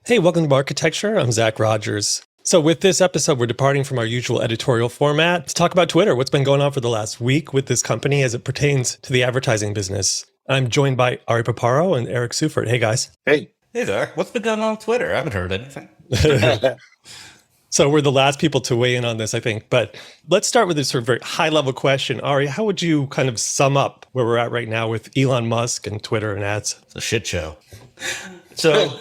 Hey, welcome to Marketecture. I'm Zach Rogers. So with this episode, we're departing from our usual editorial format to talk about Twitter, what's been going on for the last week with this company as it pertains to the advertising business. I'm joined by Ari Paparo and Eric Seufert. Hey, guys. Hey. Hey there. What's been going on Twitter? I haven't heard anything. So we're the last people to weigh in on this, I think. But let's start with this sort of very high-level question. Ari, how would you kind of sum up where we're at right now with Elon Musk and Twitter and ads? It's a shit show. So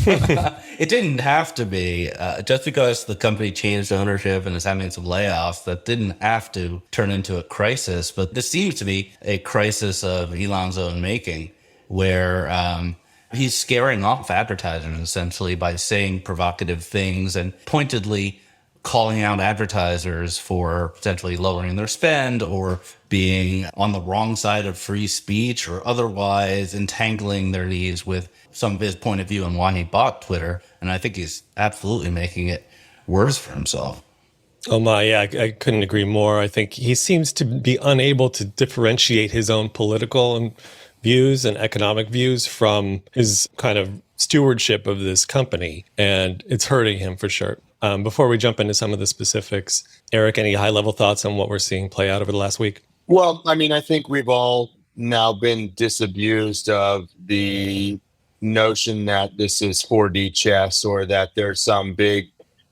it didn't have to be. Just because the company changed ownership and is having some layoffs, that didn't have to turn into a crisis. But this seems to be a crisis of Elon's own making, where he's scaring off advertisers essentially by saying provocative things and pointedly calling out advertisers for potentially lowering their spend or being on the wrong side of free speech or otherwise entangling their needs with some of his point of view on why he bought Twitter. And I think he's absolutely making it worse for himself. Oh my, yeah, I couldn't agree more. I think he seems to be unable to differentiate his own political views and economic views from his kind of stewardship of this company. And it's hurting him for sure. Before we jump into some of the specifics, Eric, any high-level thoughts on what we're seeing play out over the last week? Well, I mean, I think we've all now been disabused of the notion that this is 4D chess or that there's some big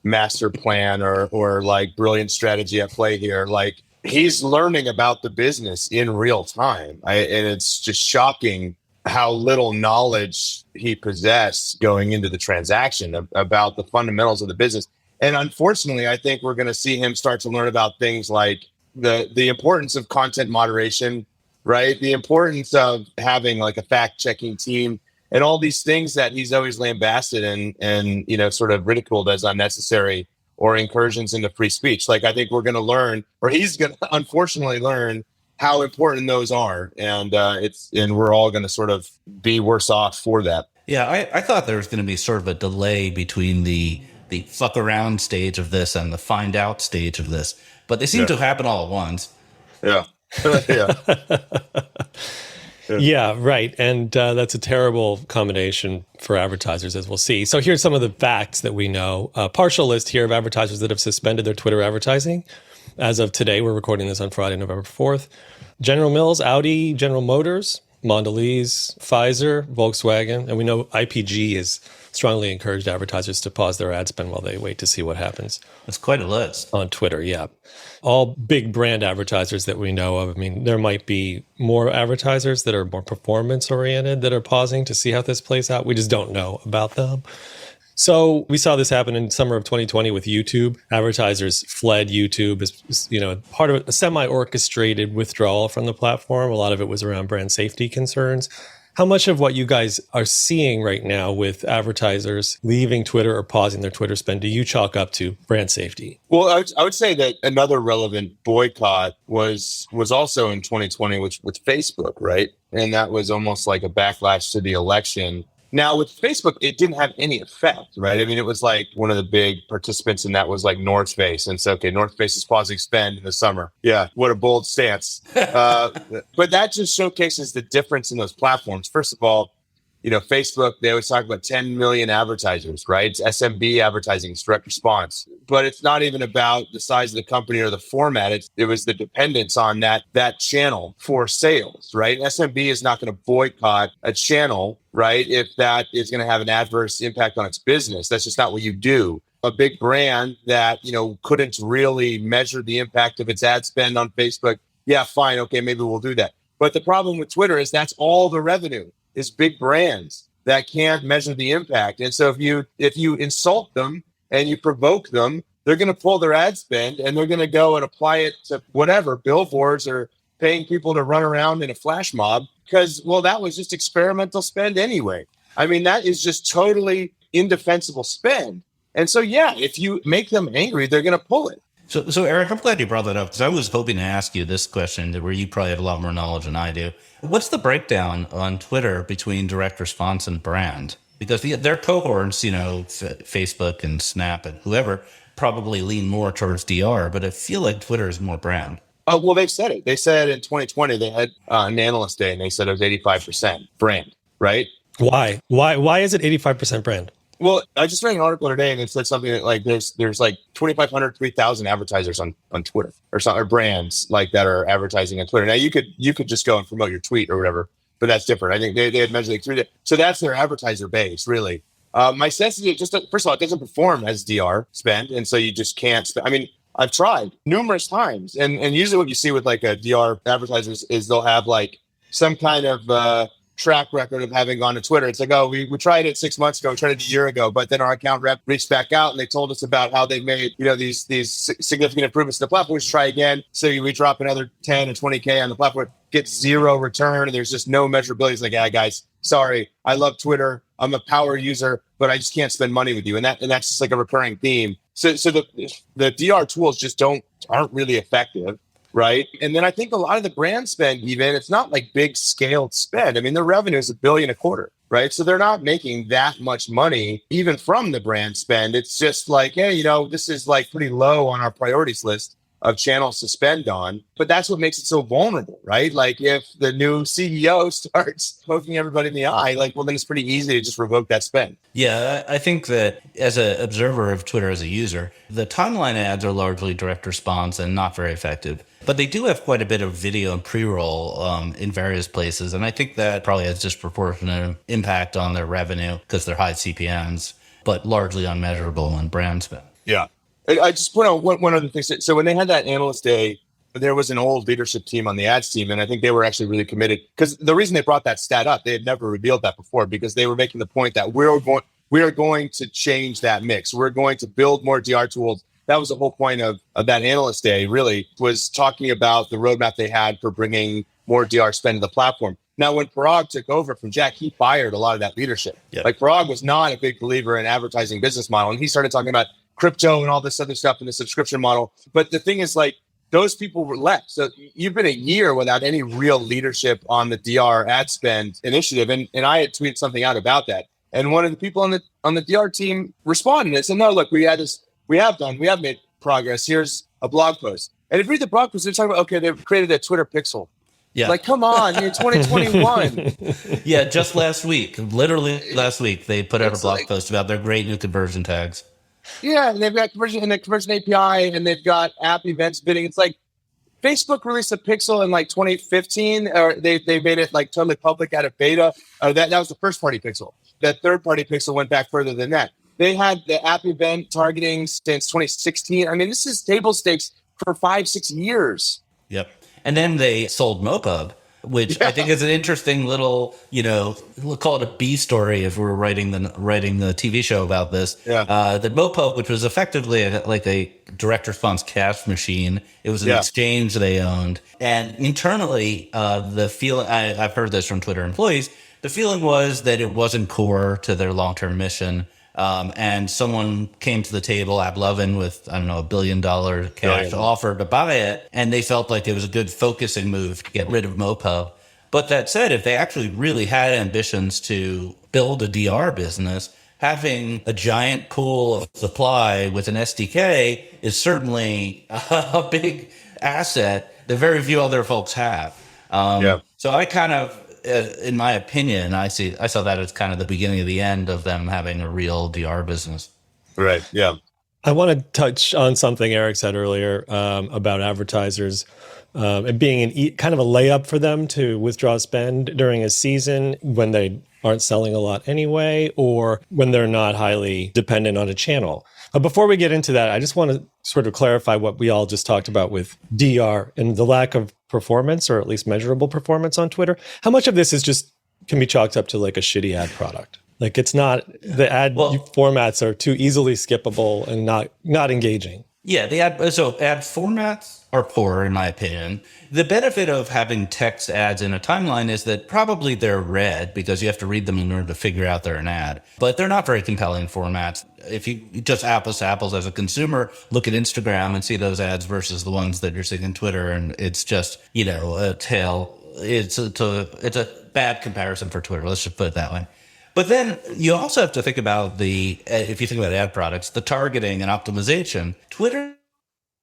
master plan or like brilliant strategy at play here. Like, he's learning about the business in real time. And it's just shocking how little knowledge he possessed going into the transaction about the fundamentals of the business. And unfortunately, I think we're going to see him start to learn about things like the importance of content moderation, right? The importance of having like a fact-checking team and all these things that he's always lambasted and you know, sort of ridiculed as unnecessary or incursions into free speech. Like, I think we're going to learn, or he's going to unfortunately learn how important those are. And we're all going to sort of be worse off for that. Yeah, I thought there was going to be sort of a delay between the fuck around stage of this and the find out stage of this, but they seem to happen all at once. Yeah. Yeah. Yeah, right. And that's a terrible combination for advertisers, as we'll see. So here's some of the facts that we know. A partial list here of advertisers that have suspended their Twitter advertising. As of today, we're recording this on Friday, November 4th. General Mills, Audi, General Motors, Mondelez, Pfizer, Volkswagen, and we know IPG has strongly encouraged advertisers to pause their ad spend while they wait to see what happens. That's quite a list. On Twitter, yeah. All big brand advertisers that we know of. I mean, there might be more advertisers that are more performance-oriented that are pausing to see how this plays out. We just don't know about them. So we saw this happen in summer of 2020 with YouTube. Advertisers fled YouTube as, you know, part of a semi-orchestrated withdrawal from the platform. A lot of it was around brand safety concerns. How much of what you guys are seeing right now with advertisers leaving Twitter or pausing their Twitter spend do you chalk up to brand safety? Well, I would say that another relevant boycott was also in 2020, which with Facebook, right? And that was almost like a backlash to the election. Now, with Facebook, it didn't have any effect, right? I mean, it was like one of the big participants in that was like North Face. And so, okay, North Face is pausing spend in the summer. Yeah, what a bold stance. But that just showcases the difference in those platforms. First of all, you know, Facebook, they always talk about 10 million advertisers, right? It's SMB advertising, it's direct response. But it's not even about the size of the company or the format. It was the dependence on that channel for sales, right? SMB is not going to boycott a channel, right, if that is going to have an adverse impact on its business. That's just not what you do. A big brand that, you know, couldn't really measure the impact of its ad spend on Facebook, yeah, fine, okay, maybe we'll do that. But the problem with Twitter is that's all the revenue. Is big brands that can't measure the impact. And so if you insult them and you provoke them, they're going to pull their ad spend and they're going to go and apply it to whatever, billboards or paying people to run around in a flash mob because, well, that was just experimental spend anyway. I mean, that is just totally indefensible spend. And so, yeah, if you make them angry, they're going to pull it. So Eric, I'm glad you brought that up because I was hoping to ask you this question where you probably have a lot more knowledge than I do. What's the breakdown on Twitter between direct response and brand? Because their cohorts, you know, Facebook and Snap and whoever probably lean more towards DR, but I feel like Twitter is more brand. Well, they've said it. They said in 2020, they had an analyst day and they said it was 85% brand, right? Why? Why is it 85% brand? Well, I just read an article today, and it said something that like there's like 2,500, 3,000 advertisers on Twitter or some or brands like that are advertising on Twitter. Now you could just go and promote your tweet or whatever, but that's different. I think they had measured like three. So that's their advertiser base, really. My sense is it just first of all, it doesn't perform as DR spend, and so you just can't. I mean, I've tried numerous times, and usually what you see with like a DR advertisers is they'll have like some kind of track record of having gone to Twitter. It's like, oh, we tried it 6 months ago, we tried it a year ago, but then our account rep reached back out and they told us about how they made, these significant improvements to the platform. We should try again. So we drop another 10 or 20K on the platform, get zero return. And there's just no measurability. It's like, yeah, guys, sorry. I love Twitter. I'm a power user, but I just can't spend money with you. And that's just like a recurring theme. So the DR tools just aren't really effective. Right. And then I think a lot of the brand spend, even it's not like big scaled spend. I mean, their revenue is $1 billion a quarter. Right. So they're not making that much money even from the brand spend. It's just like, hey, this is like pretty low on our priorities list of channels to spend on. But that's what makes it so vulnerable, right? Like if the new CEO starts poking everybody in the eye, like, well, then it's pretty easy to just revoke that spend. Yeah, I think that as an observer of Twitter as a user, the timeline ads are largely direct response and not very effective. But they do have quite a bit of video and pre-roll in various places. And I think that probably has disproportionate impact on their revenue because they're high CPMs, but largely unmeasurable on brand spend. Yeah. I just point out one other thing. So when they had that analyst day, there was an old leadership team on the ads team, and I think they were actually really committed. Because the reason they brought that stat up, they had never revealed that before, because they were making the point that we are going to change that mix. We're going to build more DR tools. That was the whole point of that analyst day, really, was talking about the roadmap they had for bringing more DR spend to the platform. Now, when Parag took over from Jack, he fired a lot of that leadership. Yep. Like Parag was not a big believer in advertising business model, and he started talking about crypto and all this other stuff in the subscription model. But the thing is, like, those people were left. So you've been a year without any real leadership on the DR ad spend initiative. And I had tweeted something out about that. And one of the people on the DR team responded and said, no, look, we have made progress. Here's a blog post. And if you read the blog post, they're talking about, okay, they've created a Twitter pixel. Yeah. Like, come on, you're 2021. Yeah, just literally last week, they put out a blog post about their great new conversion tags. Yeah, and they've got conversion and the conversion API, and they've got app events bidding. It's like Facebook released a pixel in like 2015, or they made it like totally public out of beta. That was the first party pixel. That third party pixel went back further than that. They had the app event targeting since 2016. I mean, this is table stakes for 5-6 years. Yep. And then they sold MoPub, which I think is an interesting little, we'll call it a B story if we were writing the TV show about this. Yeah. The MoPub, which was effectively like a direct response cash machine. It was an exchange they owned. And internally, the feeling, I've heard this from Twitter employees, the feeling was that it wasn't core to their long-term mission. And someone came to the table, AppLovin, with, I don't know, $1 billion cash offer to buy it. And they felt like it was a good focusing move to get rid of MoPub. But that said, if they actually really had ambitions to build a DR business, having a giant pool of supply with an SDK is certainly a big asset that very few other folks have. So I kind of, in my opinion, I saw that as kind of the beginning of the end of them having a real DR business. Right. Yeah. I want to touch on something Eric said earlier about advertisers. It being kind of a layup for them to withdraw spend during a season when they aren't selling a lot anyway, or when they're not highly dependent on a channel. Before we get into that, I just want to sort of clarify what we all just talked about with DR and the lack of performance, or at least measurable performance on Twitter. How much of this can be chalked up to like a shitty ad product? Like, it's not, the ad formats are too easily skippable and not engaging. Yeah, ad formats are poor, in my opinion. The benefit of having text ads in a timeline is that probably they're read because you have to read them in order to figure out they're an ad. But they're not very compelling formats. If you just apples to apples as a consumer, look at Instagram and see those ads versus the ones that you're seeing on Twitter, and it's just, a tail. It's a bad comparison for Twitter. Let's just put it that way. But then you also have to think about if you think about ad products, the targeting and optimization. Twitter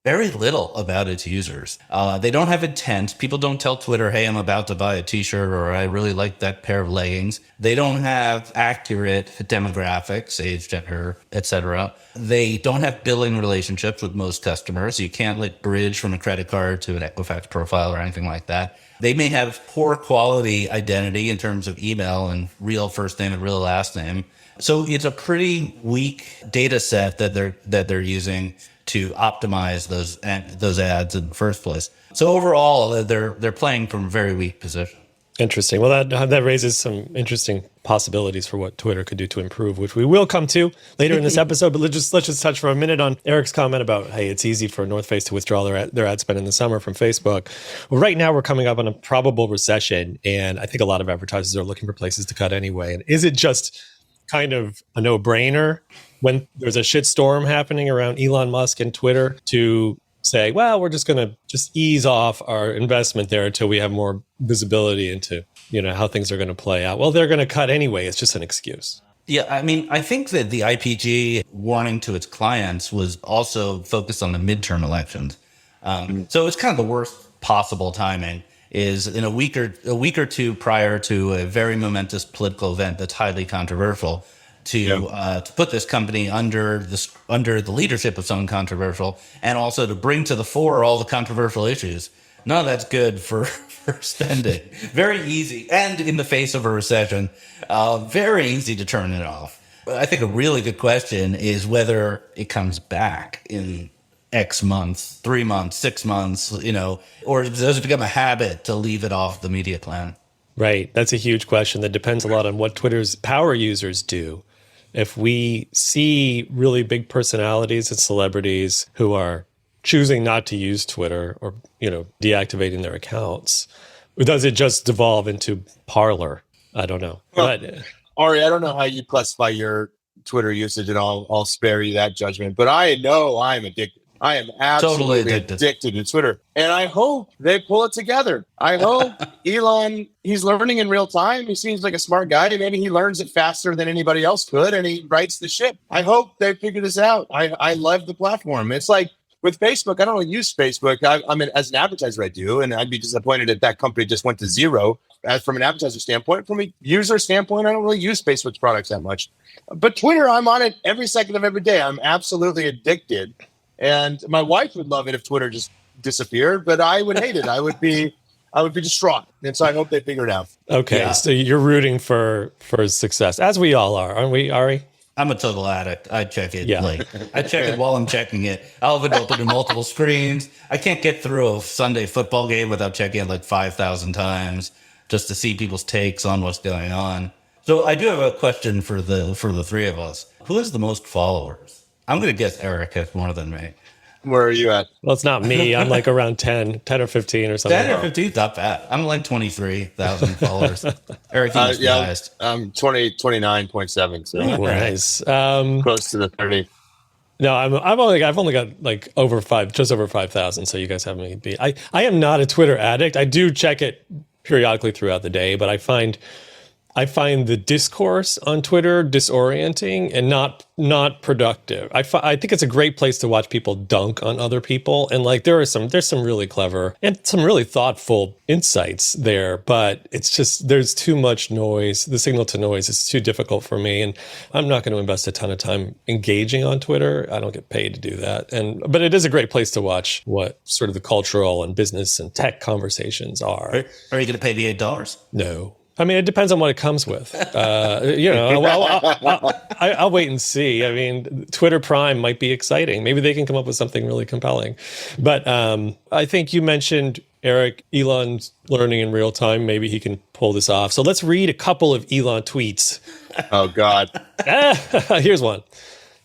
very little about its users. They don't have intent. People don't tell Twitter, hey, I'm about to buy a t-shirt, or I really like that pair of leggings. They don't have accurate demographics, age, gender, etc. They don't have billing relationships with most customers. You can't like bridge from a credit card to an Equifax profile or anything like that. They may have poor quality identity in terms of email and real first name and real last name. So it's a pretty weak data set that they're using to optimize those ads in the first place. So overall, they're playing from a very weak position. Interesting. Well, that raises some interesting possibilities for what Twitter could do to improve, which we will come to later in this episode. But let's just touch for a minute on Eric's comment about, hey, it's easy for North Face to withdraw their ad spend in the summer from Facebook. Well, right now we're coming up on a probable recession, and I think a lot of advertisers are looking for places to cut anyway. And is it just kind of a no-brainer when there's a shitstorm happening around Elon Musk and Twitter to say, well, we're just going to just ease off our investment there until we have more visibility into, how things are going to play out? Well, they're going to cut anyway. It's just an excuse. Yeah, I mean, I think that the IPG warning to its clients was also focused on the midterm elections. So it's kind of the worst possible timing is in a week or two prior to a very momentous political event that's highly controversial to put this company under the leadership of someone controversial, and also to bring to the fore all the controversial issues. None of that's good for spending. Very easy, and in the face of a recession, very easy to turn it off. But I think a really good question is whether it comes back in X months, 3 months, 6 months, or does it become a habit to leave it off the media plan? Right. That's a huge question that depends a lot on what Twitter's power users do. If we see really big personalities and celebrities who are choosing not to use Twitter or, deactivating their accounts, does it just devolve into Parler? I don't know. Well, but Ari, I don't know how you classify your Twitter usage, and I'll spare you that judgment. But I know I'm addicted. I am absolutely Totally addicted to Twitter. And I hope they pull it together. I hope Elon, he's learning in real time. He seems like a smart guy. Maybe he learns it faster than anybody else could, and he writes the ship. I hope they figure this out. I love the platform. It's like with Facebook, I don't really use Facebook. I mean, as an advertiser, I do. And I'd be disappointed if that company just went to zero. As from an advertiser standpoint, from a user standpoint, I don't really use Facebook's products that much. But Twitter, I'm on it every second of every day. I'm absolutely addicted. And my wife would love it if Twitter just disappeared, but I would hate it. I would be distraught. And so I hope they figure it out. Okay, yeah. So you're rooting for success, as we all are, aren't we, Ari? I'm a total addict. I check it. Yeah. I check it while I'm checking it. I'll have it open in multiple screens. I can't get through a Sunday football game without checking it like 5,000 times just to see people's takes on what's going on. So I do have a question for the three of us. Who has the most followers? I'm going to guess Eric has more than me. Where are you at? Well, it's not me. I'm like around 10 or 15 or something. 10 or 15, not bad. I'm like 23,000 followers. Eric, I'm 29.7. So nice. Close to the 30. No, I've only got like just over 5,000. So you guys have me beat. I am not a Twitter addict. I do check it periodically throughout the day, but I find the discourse on Twitter disorienting and not productive. I think it's a great place to watch people dunk on other people, and like there's some really clever and some really thoughtful insights there, but it's just there's too much noise. The signal to noise is too difficult for me, and I'm not going to invest a ton of time engaging on Twitter. I don't get paid to do that, but it is a great place to watch what sort of the cultural and business and tech conversations are. Are you going to pay the $8? No. I mean, it depends on what it comes with. I'll wait and see. I mean, Twitter Prime might be exciting. Maybe they can come up with something really compelling. But I think you mentioned, Eric, Elon's learning in real time. Maybe he can pull this off. So let's read a couple of Elon tweets. Oh, God. Here's one.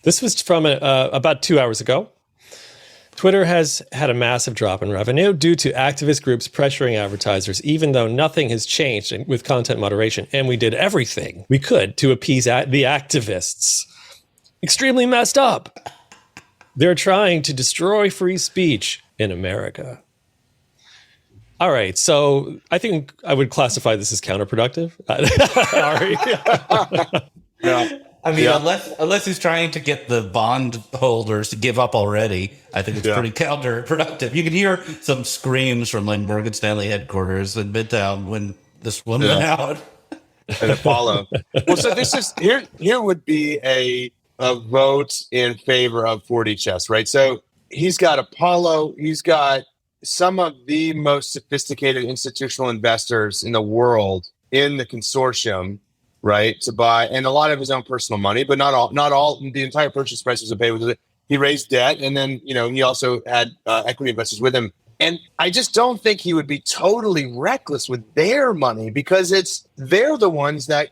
This was from about 2 hours ago. Twitter has had a massive drop in revenue due to activist groups pressuring advertisers, even though nothing has changed with content moderation. And we did everything we could to appease the activists. Extremely messed up. They're trying to destroy free speech in America. All right. So I think I would classify this as counterproductive. Yeah. I mean, unless he's trying to get the bond holders to give up already, I think it's pretty counterproductive. You can hear some screams from like Morgan Stanley headquarters in Midtown when this one went out. And Apollo. Well, so this is here would be a vote in favor of 40 chess, right? So he's got Apollo, he's got some of the most sophisticated institutional investors in the world in the consortium, right, to buy, and a lot of his own personal money, but not all. The entire purchase price was paid with it. He raised debt, and then he also had equity investors with him. And I just don't think he would be totally reckless with their money, because they're the ones that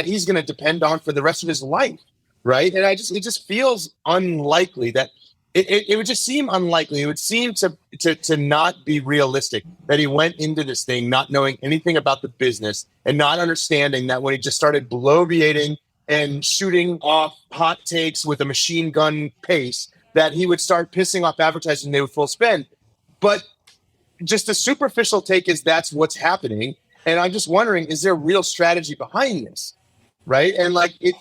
he's going to depend on for the rest of his life, right? And it just feels unlikely that. It would just seem unlikely. It would seem to not be realistic that he went into this thing not knowing anything about the business and not understanding that when he just started bloviating and shooting off hot takes with a machine gun pace, that he would start pissing off advertisers and they would full spend. But just a superficial take is that's what's happening. And I'm just wondering, is there real strategy behind this? Right. And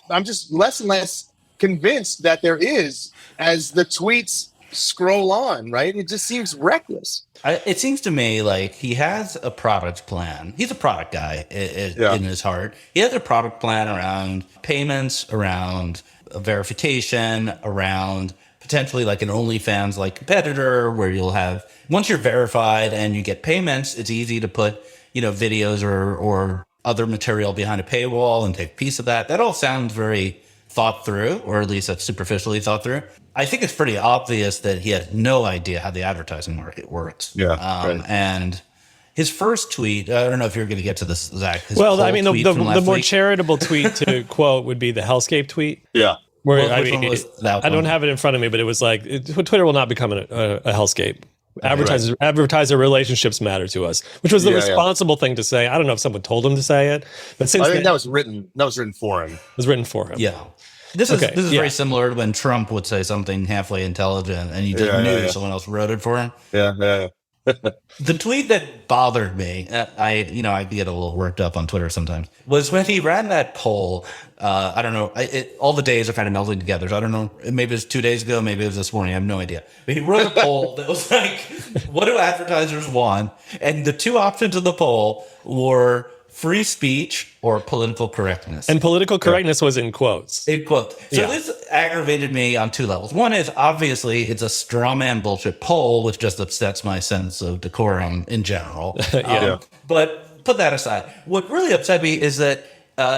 I'm just less and less convinced that there is, as the tweets scroll on, right? It just seems reckless. It seems to me like he has a product plan. He's a product guy in his heart. He has a product plan around payments, around verification, around potentially like an OnlyFans like competitor where you'll have, once you're verified and you get payments, it's easy to put, videos or other material behind a paywall and take a piece of that. That all sounds very thought through, or at least that's superficially thought through. I think it's pretty obvious that he has no idea how the advertising market works. Right. And his first tweet, I don't know if you're going to get to this, Zach. Well, I mean, the more charitable tweet to quote would be the Hellscape tweet. Yeah. Where I don't have it in front of me, but it was like, Twitter will not become a hellscape. Advertiser relationships matter to us, which was the responsible thing to say. I don't know if someone told him to say it, but since I think that was written for him. It was written for him. Yeah. This is very similar to when Trump would say something halfway intelligent and you just knew someone else wrote it for him. Yeah. The tweet that bothered me, I get a little worked up on Twitter sometimes, was when he ran that poll. I don't know. All the days are kind of melding together. So I don't know. Maybe it was 2 days ago. Maybe it was this morning. I have no idea. But he wrote a poll that was like, what do advertisers want? And the two options of the poll were free speech or political correctness. And political correctness was in quotes. In quotes. So this aggravated me on two levels. One is, obviously, it's a straw man bullshit poll, which just upsets my sense of decorum in general. But put that aside. What really upset me is that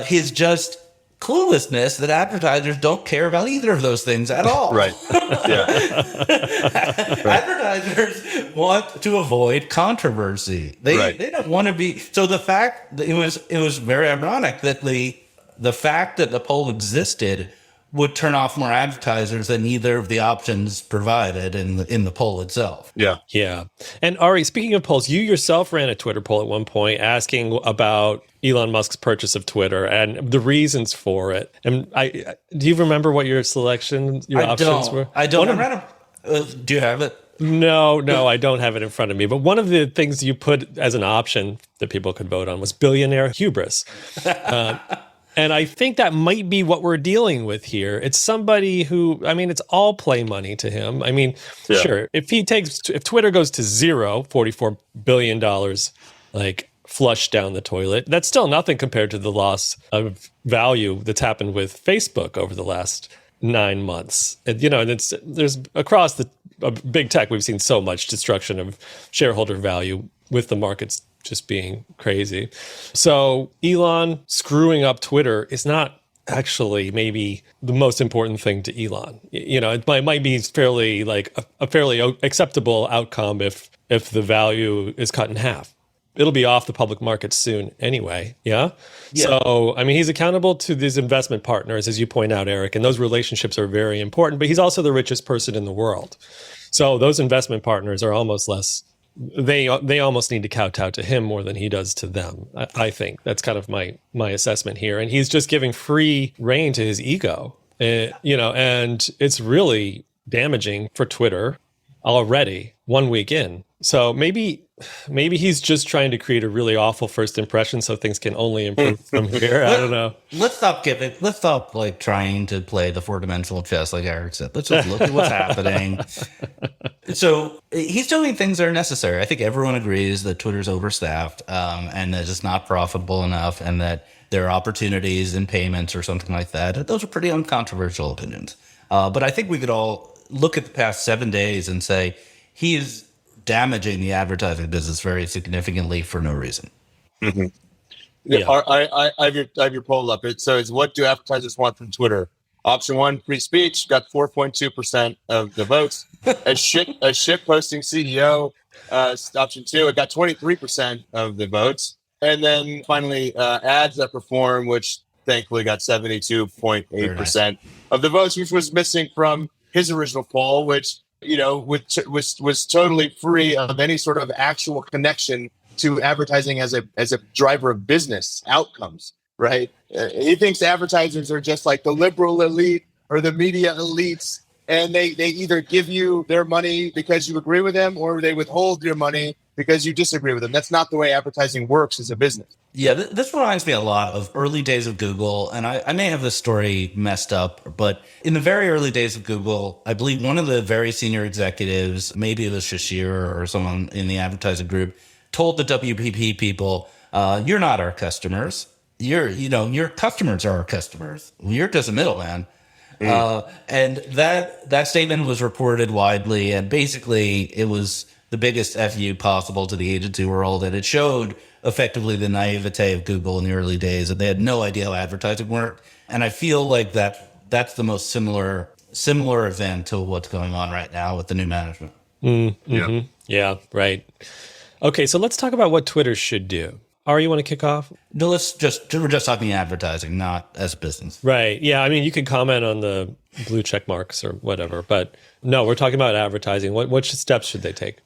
his just cluelessness that advertisers don't care about either of those things at all. Right. Advertisers want to avoid controversy. They don't want to be. So the fact that it was very ironic that the fact that the poll existed would turn off more advertisers than either of the options provided in the poll itself. Yeah. And Ari, speaking of polls, you yourself ran a Twitter poll at one point asking about Elon Musk's purchase of Twitter and the reasons for it. And do you remember what your options were? I don't. Do you have it? No, I don't have it in front of me. But one of the things you put as an option that people could vote on was billionaire hubris. And I think that might be what we're dealing with here. It's somebody who, I mean, it's all play money to him. I mean, sure, if Twitter goes to zero, $44 billion, like flushed down the toilet, that's still nothing compared to the loss of value that's happened with Facebook over the last 9 months. And, there's across the big tech, we've seen so much destruction of shareholder value with the markets just being crazy. So Elon screwing up Twitter is not actually maybe the most important thing to Elon. It might be fairly like a fairly acceptable outcome if the value is cut in half. It'll be off the public market soon anyway. Yeah. So, I mean, he's accountable to these investment partners, as you point out, Eric, and those relationships are very important, but he's also the richest person in the world. So those investment partners are almost less, they almost need to kowtow to him more than he does to them. I think that's kind of my assessment here. And he's just giving free rein to his ego, and it's really damaging for Twitter already 1 week in. So maybe he's just trying to create a really awful first impression so things can only improve from here. I don't know. Let's stop like trying to play the four-dimensional chess like Eric said. Let's just look at what's happening. So he's doing things that are necessary. I think everyone agrees that Twitter's overstaffed, and that it's not profitable enough, and that there are opportunities in payments or something like that. Those are pretty uncontroversial opinions. But I think we could all look at the past 7 days and say he is damaging the advertising business very significantly for no reason. Mm-hmm. Yeah. I have your poll up. It says, what do advertisers want from Twitter? Option 1, free speech, got 4.2% of the votes. A shit posting CEO, option 2, it got 23% of the votes. And then finally, ads that perform, which thankfully got 72.8% of the votes, which was missing from his original poll, which, you know, was totally free of any sort of actual connection to advertising as a driver of business outcomes, right? He thinks advertisers are just like the liberal elite or the media elites, and they either give you their money because you agree with them, or they withhold your money because you disagree with them. That's not the way advertising works as a business. Yeah, this reminds me a lot of early days of Google, and I may have this story messed up, but in the very early days of Google, I believe one of the very senior executives, maybe it was Shashir or someone in the advertising group, told the WPP people, "You're not our customers. Your customers are our customers. You're just a middleman." And that statement was reported widely, and basically it was the biggest FU possible to the agency world, and it showed effectively the naivete of Google in the early days, that they had no idea how advertising worked. And I feel like that's the most similar event to what's going on right now with the new management. Mm-hmm. Yeah, right. Okay, so let's talk about what Twitter should do. Ari, you want to kick off? No, we're just talking advertising, not as a business. Right. Yeah. I mean, you could comment on the blue check marks or whatever, but no, we're talking about advertising. What steps should they take?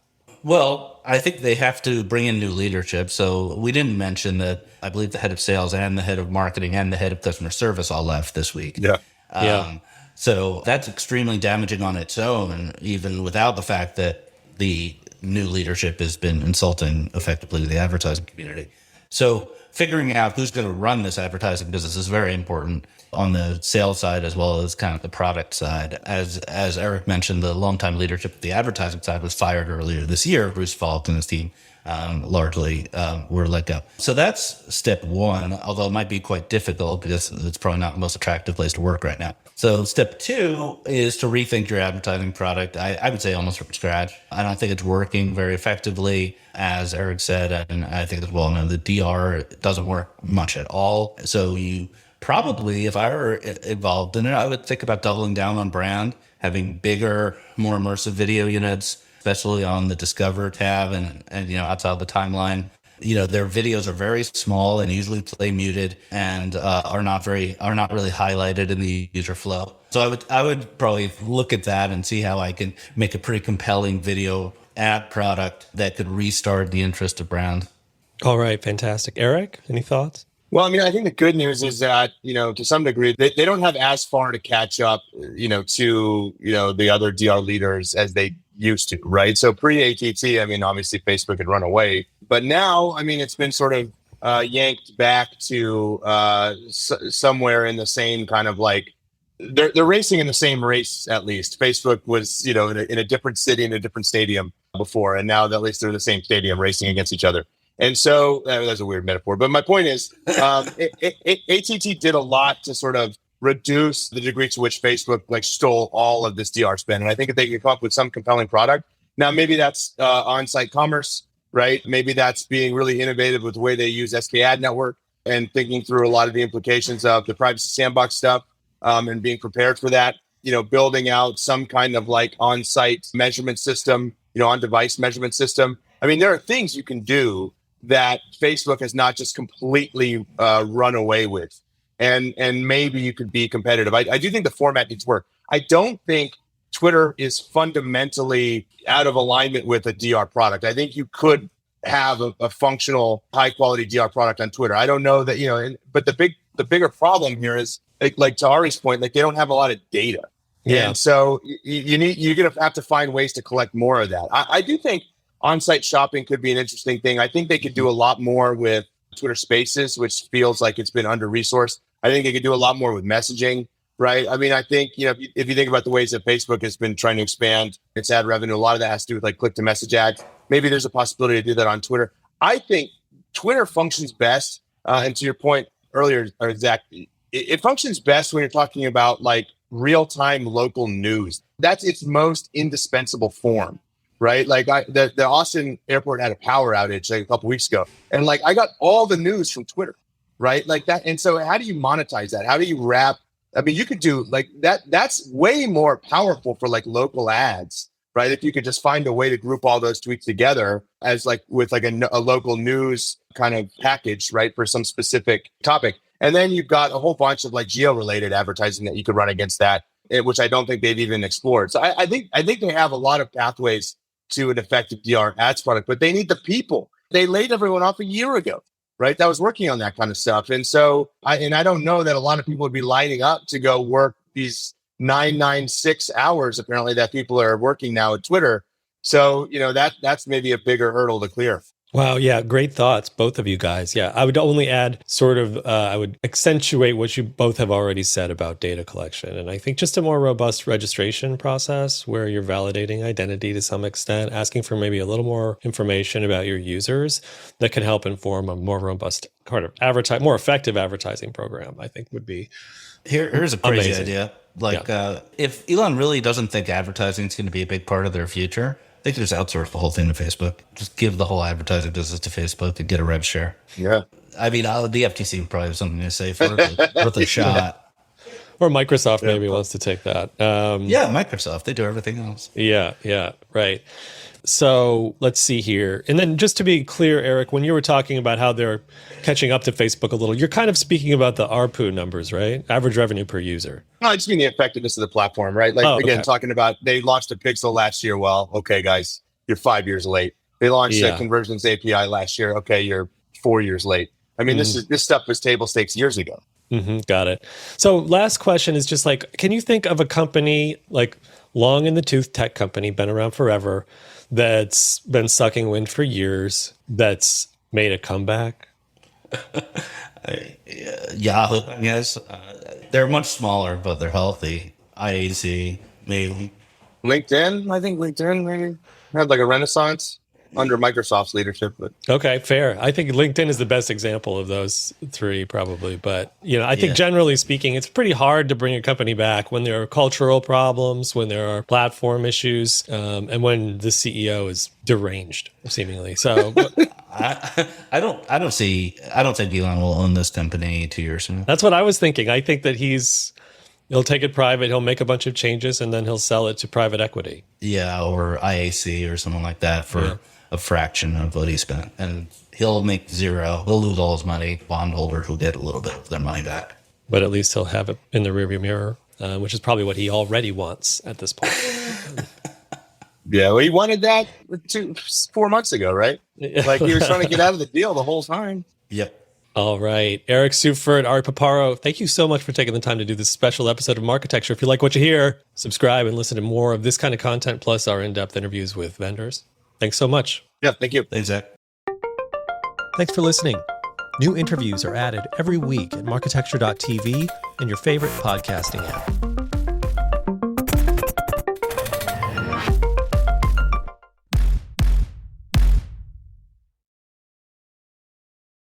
Well, I think they have to bring in new leadership. So we didn't mention that I believe the head of sales and the head of marketing and the head of customer service all left this week. Yeah. So that's extremely damaging on its own, even without the fact that the new leadership has been insulting effectively to the advertising community. So figuring out who's going to run this advertising business is very important on the sales side as well as kind of the product side. As Eric mentioned, the longtime leadership of the advertising side was fired earlier this year. Bruce Falk and his team largely were let go. So that's step one, although it might be quite difficult because it's probably not the most attractive place to work right now. So step two is to rethink your advertising product. I would say almost from scratch. I don't think it's working very effectively, as Eric said, and I think as well known, the DR doesn't work much at all. So you probably, if I were involved in it, I would think about doubling down on brand, having bigger, more immersive video units, especially on the Discover tab and outside the timeline. Their videos are very small and usually play muted and are not really highlighted in the user flow. So I would probably look at that and see how I can make a pretty compelling video ad product that could restart the interest of brand. All right, fantastic. Eric, any thoughts? Well, I mean, I think the good news is that, to some degree, they don't have as far to catch up, to, the other DR leaders as they used to, right? So pre-ATT, I mean, obviously Facebook had run away, but now, I mean, it's been sort of yanked back to somewhere in the same kind of like, they're racing in the same race, at least. Facebook was, in a different city, in a different stadium before, and now at least they're in the same stadium racing against each other. And so that's a weird metaphor, but my point is, ATT did a lot to sort of reduce the degree to which Facebook stole all of this DR spend. And I think if they could come up with some compelling product, now maybe that's on-site commerce, right? Maybe that's being really innovative with the way they use SK Ad Network and thinking through a lot of the implications of the privacy sandbox stuff and being prepared for that. Building out some kind of on-site measurement system, on-device measurement system. I mean, there are things you can do that Facebook has not just completely run away with. And maybe you could be competitive. I do think the format needs work. I don't think Twitter is fundamentally out of alignment with a DR product. I think you could have a functional, high quality DR product on Twitter. I don't know that, but the bigger problem here is like to Ari's point, they don't have a lot of data. Yeah. And so you're going to have to find ways to collect more of that. I do think On-site shopping could be an interesting thing. I think they could do a lot more with Twitter Spaces, which feels like it's been under-resourced. I think they could do a lot more with messaging, right? I mean, I think, if you think about the ways that Facebook has been trying to expand its ad revenue, a lot of that has to do with like click-to-message ads. Maybe there's a possibility to do that on Twitter. I think Twitter functions best, and to your point earlier, or Zach, it functions best when you're talking about like real-time local news. That's its most indispensable form, right? Like the Austin airport had a power outage like a couple weeks ago, and like I got all the news from Twitter, right? Like that. And so how do you monetize that? How do you wrap? I mean, you could do like that. That's way more powerful for like local ads, right? If you could just find a way to group all those tweets together as like with like a local news kind of package, right? For some specific topic. And then you've got a whole bunch of like geo-related advertising that you could run against that, which I don't think they've even explored. So I think they have a lot of pathways to an effective DR ads product, but they need the people. They laid everyone off a year ago, right? That was working on that kind of stuff. And so I don't know that a lot of people would be lining up to go work these 996 hours apparently that people are working now at Twitter. So, that's maybe a bigger hurdle to clear. Wow. Yeah. Great thoughts, both of you guys. Yeah. I would only add I would accentuate what you both have already said about data collection. And I think just a more robust registration process where you're validating identity to some extent, asking for maybe a little more information about your users that can help inform a more robust kind of more effective advertising program, I think would be. Here's a crazy amazing idea. Like, if Elon really doesn't think advertising is going to be a big part of their future, they could just outsource the whole thing to Facebook. Just give the whole advertising business to Facebook to get a rev share. Yeah. I mean, the FTC would probably have something to say for it. Worth a shot. Or Microsoft maybe wants to take that. Yeah, Microsoft. They do everything else. Yeah, right. So let's see here. And then just to be clear, Eric, when you were talking about how they're catching up to Facebook a little, you're kind of speaking about the ARPU numbers, right? Average revenue per user. No, I just mean the effectiveness of the platform, right? Like, again, talking about they launched a Pixel last year. Well, okay, guys, you're 5 years late. They launched a Conversions API last year. Okay, you're 4 years late. I mean, this stuff was table stakes years ago. Got it. So last question is just like, can you think of a company like long in the tooth tech company, been around forever, that's been sucking wind for years, that's made a comeback? Yahoo, I guess. They're much smaller, but they're healthy. IAC, maybe. LinkedIn, I think LinkedIn maybe had like a renaissance under Microsoft's leadership. But okay, fair. I think LinkedIn is the best example of those three, probably. But I think generally speaking, it's pretty hard to bring a company back when there are cultural problems, when there are platform issues, and when the CEO is deranged, seemingly. So I don't think Elon will own this company 2 years from now. That's what I was thinking. I think that he'll take it private, he'll make a bunch of changes, and then he'll sell it to private equity. Yeah, or IAC or something like that for a fraction of what he spent. And he'll make zero. He'll lose all his money. Bondholders will get a little bit of their money back. But at least he'll have it in the rearview mirror, which is probably what he already wants at this point. Yeah, well, he wanted that 4 months ago, right? Like he was trying to get out of the deal the whole time. Yep. All right. Eric Seufert, Art Paparo, thank you so much for taking the time to do this special episode of Marketecture. If you like what you hear, subscribe and listen to more of this kind of content, plus our in-depth interviews with vendors. Thanks so much. Yeah, thank you. Thanks, Zach. Thanks for listening. New interviews are added every week at marketecture.tv and your favorite podcasting app.